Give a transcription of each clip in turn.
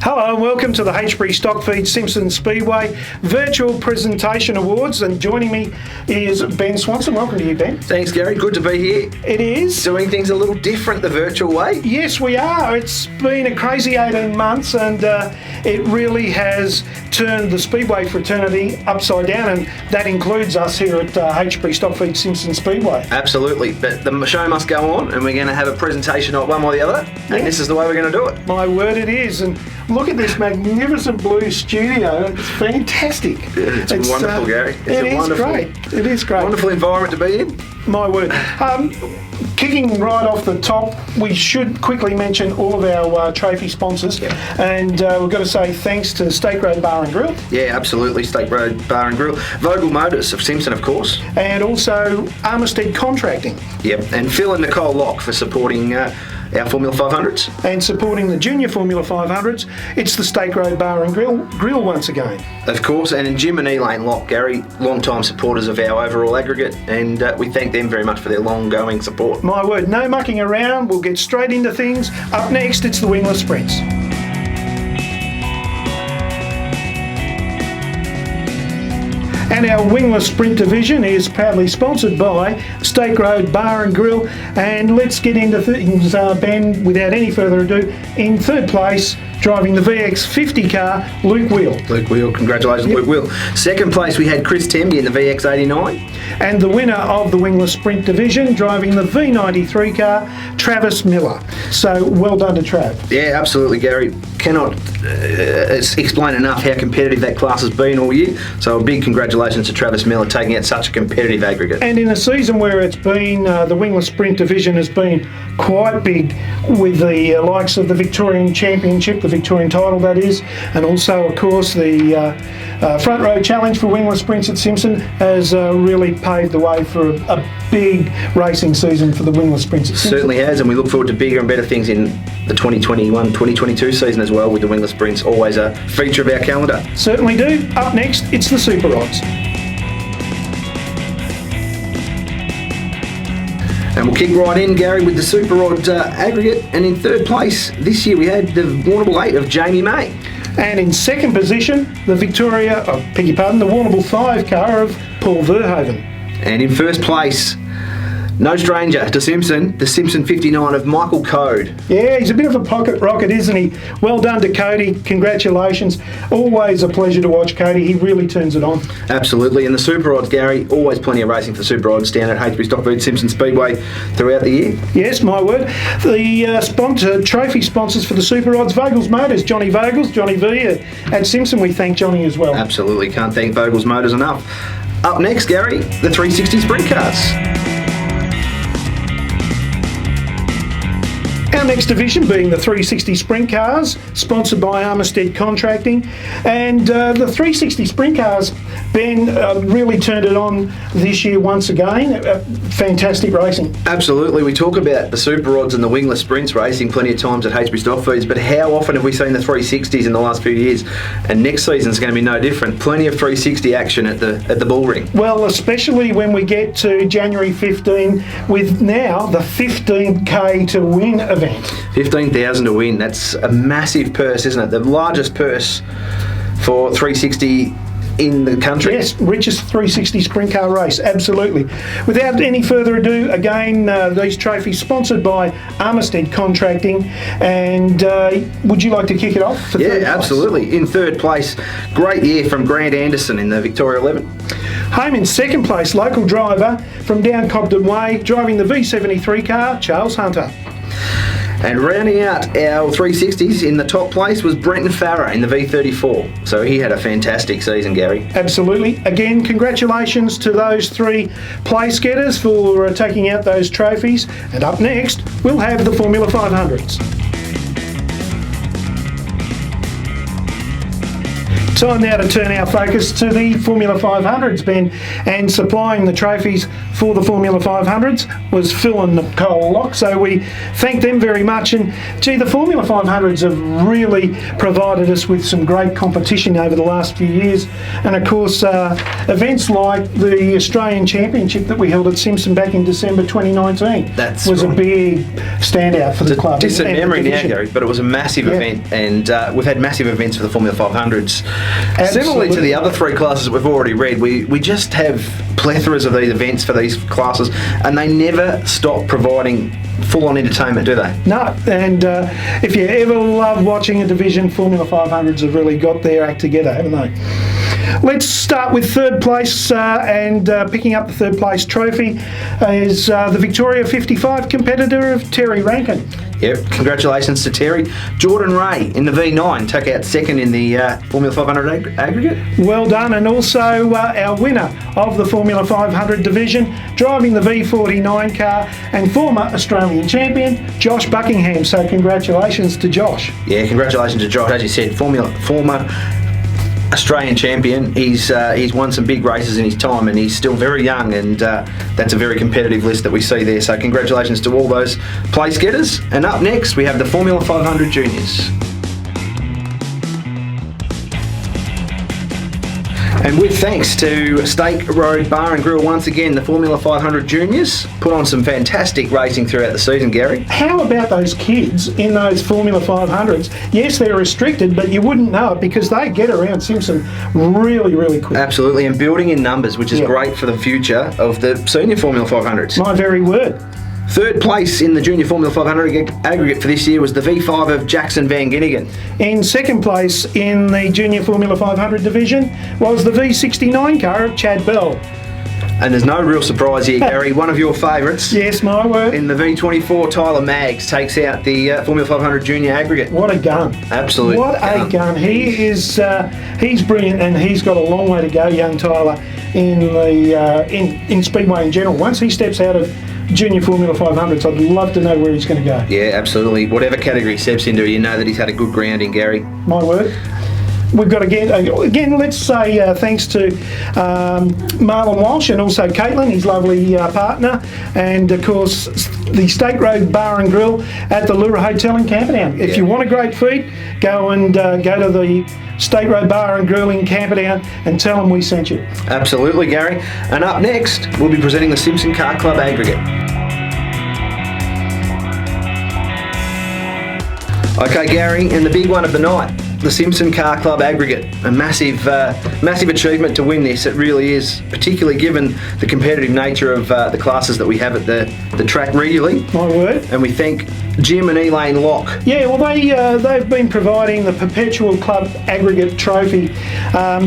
Hello and welcome to the Heytesbury Stockfeeds Simpson Speedway Virtual Presentation Awards, and joining me is Ben Swanson. Welcome to you, Ben. Thanks, Gary. Good to be here. It is. Doing things a little different the virtual way. Yes, we are. It's been a crazy 18 months and it really has turned the Speedway fraternity upside down, and that includes us here at Heytesbury Stockfeeds Simpson Speedway. Absolutely. But the show must go on, and we're going to have a presentation of one or the other, and this is the way we're going to do it. My word, it is. And look at this magnificent blue studio. It's fantastic. It's wonderful, Gary. It is great. It is great. Wonderful environment to be in. My word. Kicking right off the top, we should quickly mention all of our trophy sponsors. And we've got to say thanks to State Road Bar and Grill. Yeah, absolutely. State Road Bar and Grill. Vogel Motors of Simpson, of course. And also Armistead Contracting. Yep. And Phil and Nicole Locke for supporting our Formula 500s. And supporting the Junior Formula 500s, it's the State Road Bar and Grill once again. Of course, and Jim and Elaine Locke, Gary, long-time supporters of our overall aggregate, and we thank them very much for their long-going support. My word, no mucking around, we'll get straight into things. Up next, it's the Wingless Sprints. And our Wingless Sprint division is proudly sponsored by State Road Bar and Grill. And let's get into things, Ben, without any further ado. In third place, driving the VX50 car, Luke Wheel. Luke Wheel, congratulations, Luke Wheel. Second place, we had Chris Temby in the VX89. And the winner of the Wingless Sprint division, driving the V93 car, Travis Miller. So well done to Trav. Yeah, absolutely, Gary. Cannot explain enough how competitive that class has been all year. So a big congratulations to Travis Miller taking out such a competitive aggregate. And in a season where it's been, the Wingless Sprint division has been quite big with the likes of the Victorian Championship, the Victorian title that is, and also of course the Front Row Challenge for Wingless Sprints at Simpson has really paved the way for a big racing season for the Wingless Sprints at Simpson. Certainly has, and we look forward to bigger and better things in the 2021-2022 season as well, with the Wingless Sprints always a feature of our calendar. Certainly do. Up next, it's the Super Rods. And we'll kick right in, Gary, with the Super Rod aggregate. And in third place this year we had the Warrnambool 8 of Jamie May. And in second position, the the Warrnambool 5 car of Paul Verhoeven. And in first place, no stranger to Simpson, the Simpson 59 of Michael Code. Yeah, he's a bit of a pocket rocket, isn't he? Well done to Cody. Congratulations. Always a pleasure to watch Cody. He really turns it on. Absolutely. And the Super Rods, Gary, always plenty of racing for the Super Rods down at Heytesbury Stockfeeds Simpson Speedway throughout the year. Yes, my word. The trophy sponsors for the Super Rods, Vogel's Motors, Johnny V at Simpson. We thank Johnny as well. Absolutely. Can't thank Vogel's Motors enough. Up next, Gary, the 360 Sprint Cars. Our next division being the 360 Sprint Cars, sponsored by Armistead Contracting. And the 360 Sprint Cars, Ben, really turned it on this year once again. Fantastic racing. Absolutely. We talk about the Super Rods and the Wingless Sprints racing plenty of times at Heytesbury Stockfeeds, but how often have we seen the 360s in the last few years? And next season's going to be no different. Plenty of 360 action at the bull ring. Well, especially when we get to January 15 with now the 15K to win event. 15,000 to win. That's a massive purse, isn't it? The largest purse for 360 in the country. Yes, richest 360 sprint car race, absolutely. Without any further ado, again, these trophies sponsored by Armistead Contracting. And would you like to kick it off? For yeah, absolutely. In third place, great year from Grant Anderson in the Victoria 11. Home in second place, local driver from down Cobden Way, driving the V73 car, Charles Hunter. And rounding out our 360s in the top place was Brenton Farrer in the V34. So he had a fantastic season, Gary. Absolutely. Again, congratulations to those three place getters for taking out those trophies. And up next, we'll have the Formula 500s. Time now to turn our focus to the Formula 500s, Ben, and supplying the trophies for the Formula 500s was Phil and Nicole Locke, so we thank them very much. And gee, the Formula 500s have really provided us with some great competition over the last few years, and of course events like the Australian Championship that we held at Simpson back in December 2019 was right. A big standout for the club. It's a distant memory now, Gary, but it was a massive event, and we've had massive events for the Formula 500s. Absolutely. Similarly to the other three classes that we've already read, we just have plethoras of these events for these classes, and they never stop providing full-on entertainment, do they? No, and if you ever love watching a division, Formula 500s have really got their act together, haven't they? Let's start with third place, and picking up the third place trophy is the Victoria 55 competitor of Terry Rankin. Yep, congratulations to Terry. Jordan Ray in the V9 took out second in the Formula 500 aggregate. Well done, and also our winner of the Formula 500 division, driving the V49 car and former Australian champion, Josh Buckingham. So congratulations to Josh. Yeah, congratulations to Josh. As you said, former Australian champion. He's won some big races in his time, and he's still very young, and that's a very competitive list that we see there. So congratulations to all those place getters. And up next we have the Formula 500 Juniors. And with thanks to Stake Road Bar and Grill once again, the Formula 500 Juniors put on some fantastic racing throughout the season, Gary. How about those kids in those Formula 500s? Yes, they're restricted, but you wouldn't know it because they get around Simpson really, really quick. Absolutely, and building in numbers, which is great for the future of the senior Formula 500s. My very word. Third place in the Junior Formula 500 aggregate for this year was the V5 of Jackson Van Ginnigan. In second place in the Junior Formula 500 division was the V69 car of Chad Bell. And there's no real surprise here, Gary. One of your favourites. Yes, my word. In the V24, Tyler Maggs takes out the Formula 500 Junior aggregate. What a gun. Absolutely. What a gun. He is, he's brilliant, and he's got a long way to go, young Tyler, in the in Speedway in general. Once he steps out of Junior Formula 500s, I'd love to know where he's going to go. Yeah, absolutely. Whatever category he steps into, you know that he's had a good grounding, Gary. My word. We've got again, let's say thanks to Marlon Walsh and also Caitlin, his lovely partner, and of course the State Road Bar and Grill at the Lura Hotel in Camperdown. If you want a great feed, go and go to the State Road Bar and Grill in Camperdown and tell them we sent you. Absolutely, Gary. And up next, we'll be presenting the Simpson Car Club aggregate. Okay, Gary, and the big one of the night, the Simpson Car Club aggregate. A massive achievement to win this. It really is, particularly given the competitive nature of the classes that we have at the track regularly. My word. And we thank Jim and Elaine Locke. Yeah, well, they've been providing the Perpetual Club aggregate trophy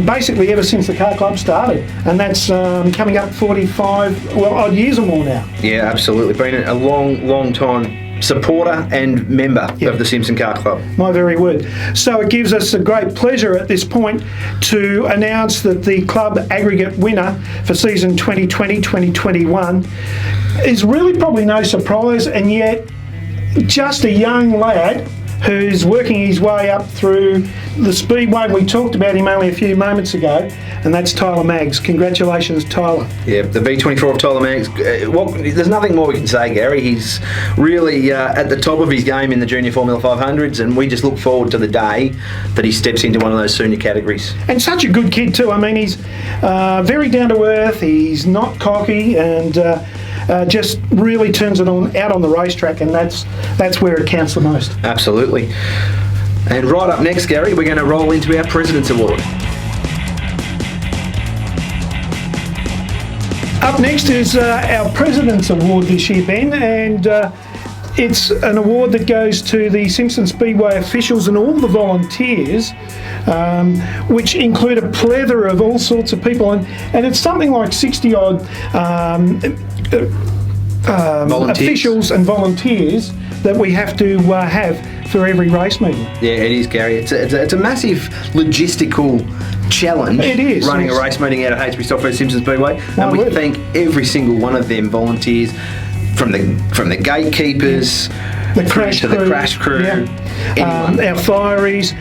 basically ever since the car club started, and that's coming up 45 odd years or more now. Yeah, absolutely. Been a long time supporter and member of the Simpson Car Club. My very word. So it gives us a great pleasure at this point to announce that the club aggregate winner for season 2020-2021 is really probably no surprise, and yet just a young lad who's working his way up through the Speedway. We talked about him only a few moments ago, and that's Tyler Maggs. Congratulations, Tyler. Yeah, the V24 of Tyler Maggs. There's nothing more we can say, Gary. He's really at the top of his game in the Junior Formula 500s, and we just look forward to the day that he steps into one of those senior categories. And such a good kid too. I mean, he's very down to earth. He's not cocky, and just really turns it out on the racetrack, and that's where it counts the most. Absolutely. And right up next, Gary, we're going to roll into our President's Award. Up next is our President's Award this year, Ben, and it's an award that goes to the Simpson Speedway officials and all the volunteers, which include a plethora of all sorts of people, and it's something like 60 odd officials and volunteers that we have to have for every race meeting. Yeah, it is, Gary. It's a massive logistical challenge. It is. Running a race meeting out at Heytesbury Stockfeeds Simpson Speedway, and we thank every single one of them volunteers, from the gatekeepers The crash to crew. the crash crew. Yeah. Anyone. Our fireys,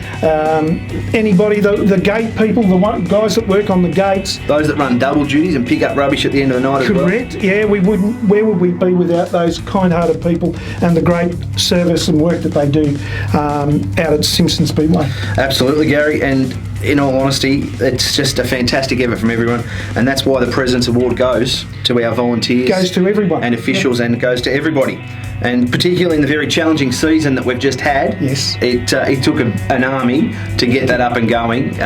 anybody, the gate people, guys that work on the gates. Those that run double duties and pick up rubbish at the end of the night as well. Correct. Yeah, where would we be without those kind-hearted people and the great service and work that they do out at Simpson Speedway? Absolutely, Gary. And in all honesty, it's just a fantastic effort from everyone, and that's why the President's Award goes to our volunteers. Goes to everyone. And officials, and it goes to everybody. And particularly in the very challenging season that we've just had, Yes. it took an army to get that up and going.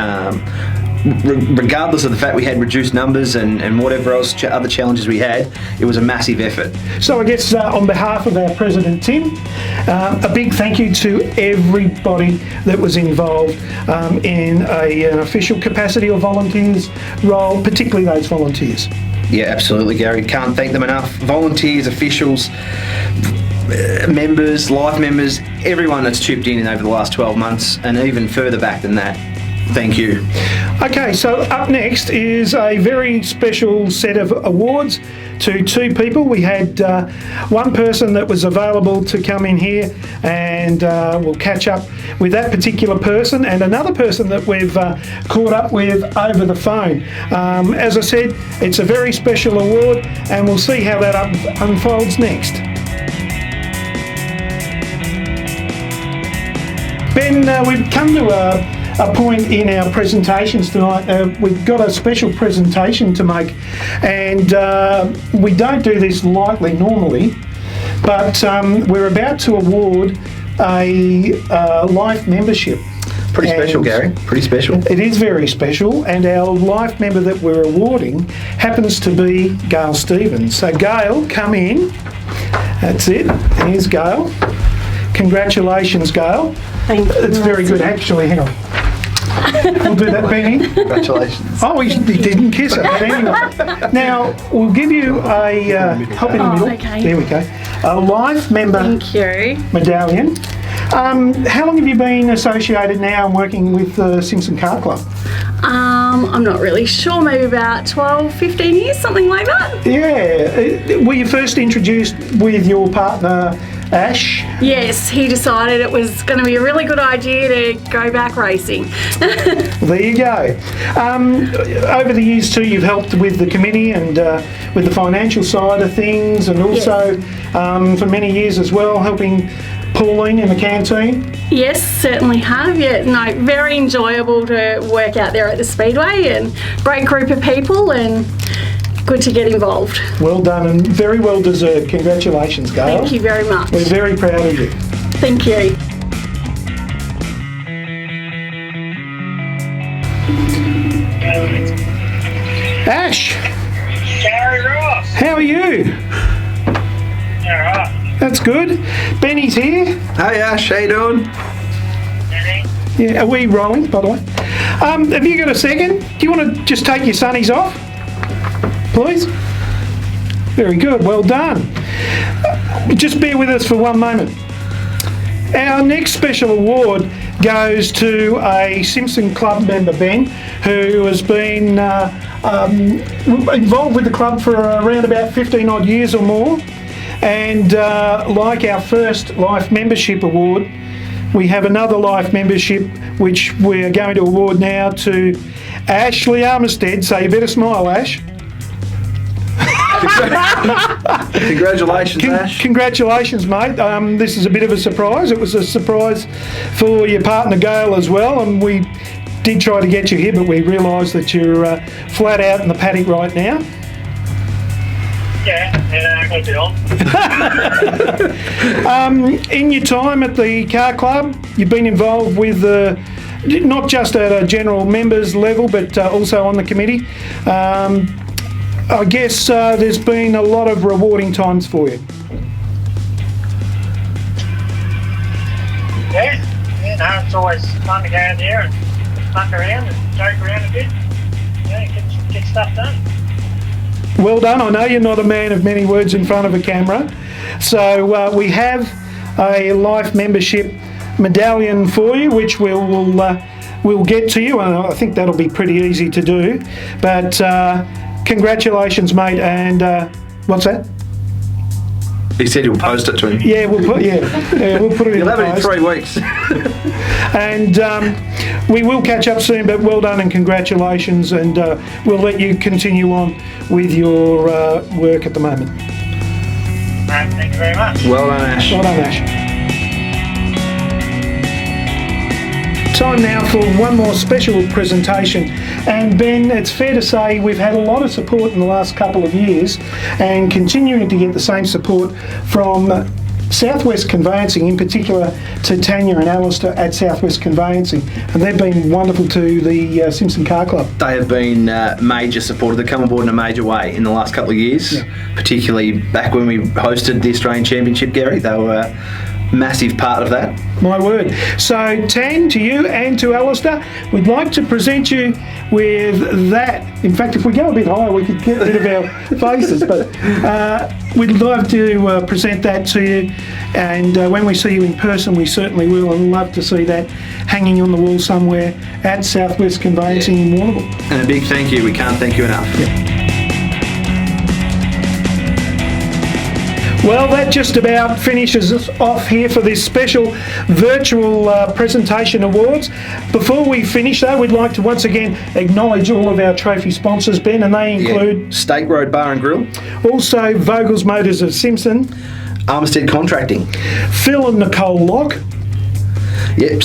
Regardless of the fact we had reduced numbers and whatever else other challenges we had, it was a massive effort. So I guess on behalf of our President Tim, a big thank you to everybody that was involved in an official capacity or volunteers role, particularly those volunteers. Yeah, absolutely, Gary. Can't thank them enough. Volunteers, officials, members, life members, everyone that's chipped in over the last 12 months and even further back than that. Thank you. Okay, so up next is a very special set of awards to two people. We had one person that was available to come in here, and we'll catch up with that particular person, and another person that we've caught up with over the phone. As I said, it's a very special award, and we'll see how that unfolds next. Ben, we've come to a point in our presentations tonight. We've got a special presentation to make, and we don't do this lightly normally, but we're about to award a life membership. Pretty special, Gary. Pretty special. It is very special, and our life member that we're awarding happens to be Gail Stevens. So Gail, come in. That's it. Here's Gail. Congratulations, Gail. Thank you. It's very good, actually. Hang on. We'll do that, Benny. Congratulations. Oh, he didn't kiss her. But anyway, now we'll give you a hop in the middle. Okay. There we go. A life member Thank you. medallion. How long have you been associated now and working with the Simpson Car Club? I'm not really sure, maybe about 12, 15 years, something like that. Yeah. Were you first introduced with your partner, Ash? Yes, he decided it was going to be a really good idea to go back racing. There you go. Over the years too, you've helped with the committee and with the financial side of things, and also for many years as well, helping Pauline in the canteen. Yes, certainly have. Yeah, no, very enjoyable to work out there at the Speedway, and great group of people, and good to get involved. Well done, and very well deserved. Congratulations, Gail. Thank you very much. We're very proud of you. Thank you. Ash, Gary Ross. how are you? All right. That's good. Benny's here. Hey Ash, how you doing? Benny. Yeah, are we rolling, by the way? Have you got a second? Do you want to just take your sunnies off, please? Very good. Well done. Just bear with us for one moment. Our next special award goes to a Simpson Club member, Ben, who has been involved with the club for around about 15 odd years or more. And like our first life membership award, we have another life membership which we're going to award now to Ashley Armistead. So you better smile, Ash. Congratulations, Ash. Congratulations, mate. This is a bit of a surprise. It was a surprise for your partner Gail as well, and we did try to get you here, but we realised that you're flat out in the paddock right now. Yeah, I got it on. In your time at the car club, you've been involved with not just at a general members level, but also on the committee. I guess there's been a lot of rewarding times for you. Yeah, no, it's always fun to go in there and muck around and joke around a bit. Yeah, get stuff done. Well done. I know you're not a man of many words in front of a camera. So we have a life membership medallion for you, which we'll get to you, and I think that'll be pretty easy to do. But congratulations, mate. And what's that? He said he'll post it to him. Yeah, we'll put it in You'll the have it in post. 3 weeks. And we will catch up soon, but well done and congratulations, and we'll let you continue on with your work at the moment. Thank you very much. Well done, Ash. Well done, Ash. Time now for one more special presentation, and Ben, it's fair to say we've had a lot of support in the last couple of years and continuing to get the same support from Southwest Conveyancing, in particular to Tanya and Alistair at Southwest Conveyancing, and they've been wonderful to the Simpson Car Club. They have been major supporters. They've come on board in a major way in the last couple of years, particularly back when we hosted the Australian Championship, Gary. They were a massive part of that. My word. So, Tan, to you and to Alistair, we'd like to present you with that. In fact, if we go a bit higher, we could get rid of our faces, but we'd love to present that to you. And when we see you in person, we certainly will, and love to see that hanging on the wall somewhere at Southwest Conveyancing in Warrnambool. And a big thank you. We can't thank you enough. Well, that just about finishes us off here for this special virtual presentation awards. Before we finish though, we'd like to once again acknowledge all of our trophy sponsors, Ben, and they include Stake Road Bar and Grill, also Vogel's Motors of Simpson, Armistead Contracting, Phil and Nicole Locke. Yep,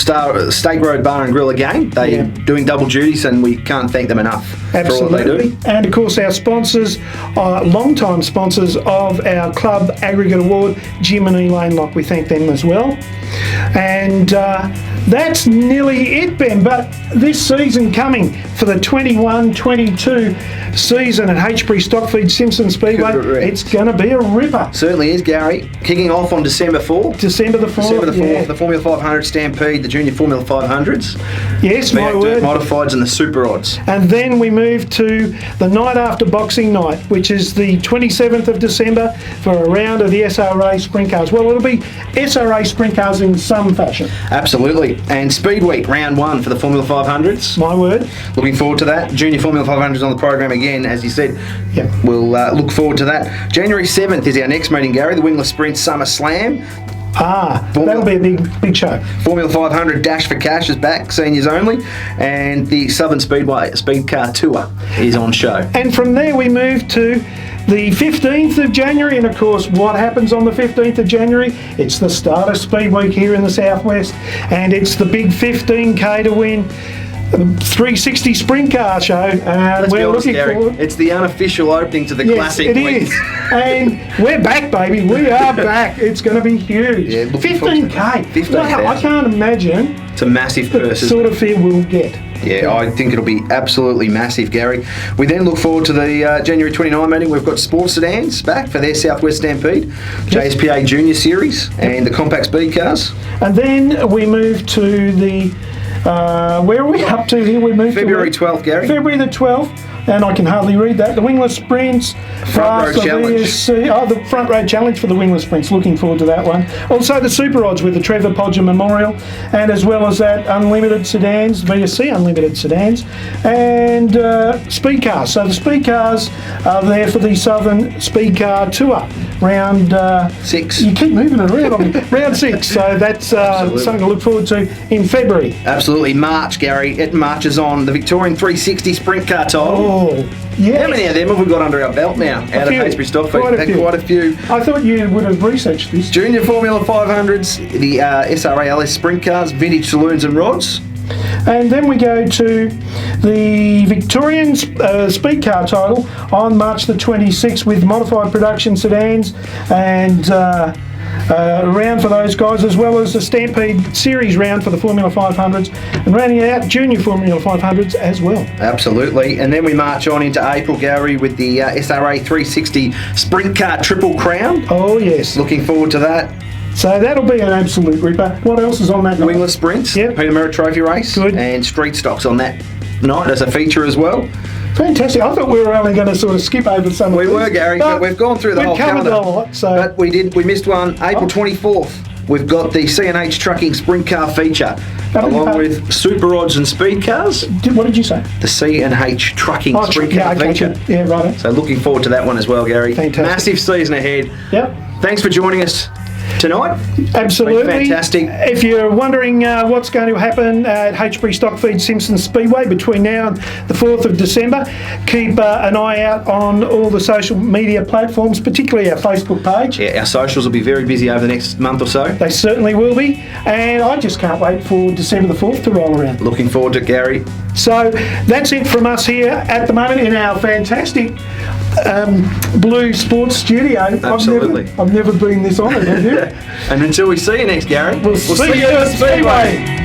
Stake Road Bar and Grill again. They're doing double duties, and we can't thank them enough for all they do. And of course our sponsors, long-time sponsors of our club aggregate award, Jim and Elaine Locke. We thank them as well. And that's nearly it, Ben. But this season coming for the 21-22 season at Heytesbury Stockfeeds Simpson Speedway, it's going to be a ripper. Certainly is, Gary. Kicking off on December 4th. December the 4th, the Formula 500 Stampede, the Junior Formula 500s. Yes, my word. Modifieds and the Super Odds. And then we move to the night after Boxing Night, which is the 27th of December, for a round of the SRA Sprint Cars. Well, it'll be SRA Sprint Cars in some fashion. Absolutely. And Speed Week, round 1 for the Formula 500s. My word. Looking forward to that. Junior Formula 500s on the program again, as you said. Yep. We'll look forward to that. January 7th is our next meeting, Gary, the Wingless Sprint Summer Slam. That'll be a big show. Formula 500 Dash for Cash is back, seniors only, and the Southern Speedway Speed Car Tour is on show. And from there we move to the 15th of January, and of course what happens on the 15th of January? It's the start of Speed Week here in the Southwest, and it's the big 15k to win 360 Sprint Car Show. We're looking forward. It's the unofficial opening to the classic it week. is. And we're back, baby. We are back. It's going to be huge. Yeah, 15k. 15,000. Wow, I can't imagine It's a massive purse. the sort of fee we'll get. Yeah, I think it'll be absolutely massive, Gary. We then look forward to the January 29 meeting. We've got Sports Sedans back for their Southwest Stampede, JSPA Junior Series, and the Compact Speed Cars. And then we move to the, where are we up to here? We move February to 12th, Gary. February the 12th. And I can hardly read that. The Wingless Sprints. Front Row Challenge. The Front Row Challenge for the Wingless Sprints. Looking forward to that one. Also the Super Odds with the Trevor Podger Memorial. And as well as that, Unlimited Sedans, VSC Unlimited Sedans. And Speed Cars. So the Speed Cars are there for the Southern Speed Car Tour. Round 6. You keep moving it around on me. Round 6. So that's something to look forward to in February. Absolutely. March, Gary. It marches on. The Victorian 360 Sprint Car title. Oh, yeah. How many of them have we got under our belt now? Out of Heytesbury Stockfeeds? Quite a few. I thought you would have researched this. Junior Formula 500s, the SRA LS Sprint Cars, Vintage Saloons and Rods. And then we go to the Victorian Speed Car title on March the 26th with modified production sedans and round for those guys, as well as the Stampede Series round for the Formula 500s, and rounding out Junior Formula 500s as well. Absolutely. And then we march on into April, Gary, with the SRA 360 Sprint Car Triple Crown. Oh yes. Looking forward to that. So that'll be an absolute ripper. What else is on that night? Wingless Sprints, Yep. Peter Merritt Trophy Race, Good. and Street Stocks on that night as a feature as well. Fantastic. I thought we were only going to sort of skip over some of We these. were, Gary, but we've gone through the whole We've covered calendar. a lot, so... But we missed one. April 24th, we've got the C&H Trucking Sprint Car feature, along with Super Odds and Speed Cars. What did you say? The C&H Trucking Sprint Car feature. Yeah, right. So looking forward to that one as well, Gary. Fantastic. Massive season ahead. Yep. Thanks for joining us tonight. Absolutely. Been fantastic. If you're wondering what's going to happen at Heytesbury Stockfeeds Simpson Speedway between now and the 4th of December, keep an eye out on all the social media platforms, particularly our Facebook page. Yeah, our socials will be very busy over the next month or so. They certainly will be, and I just can't wait for December the 4th to roll around. Looking forward to it, Gary. So that's it from us here at the moment in our fantastic Blue Sports Studio. Absolutely. I've never been this honoured, have you? And until we see you next, Gary, We'll see you at Speedway.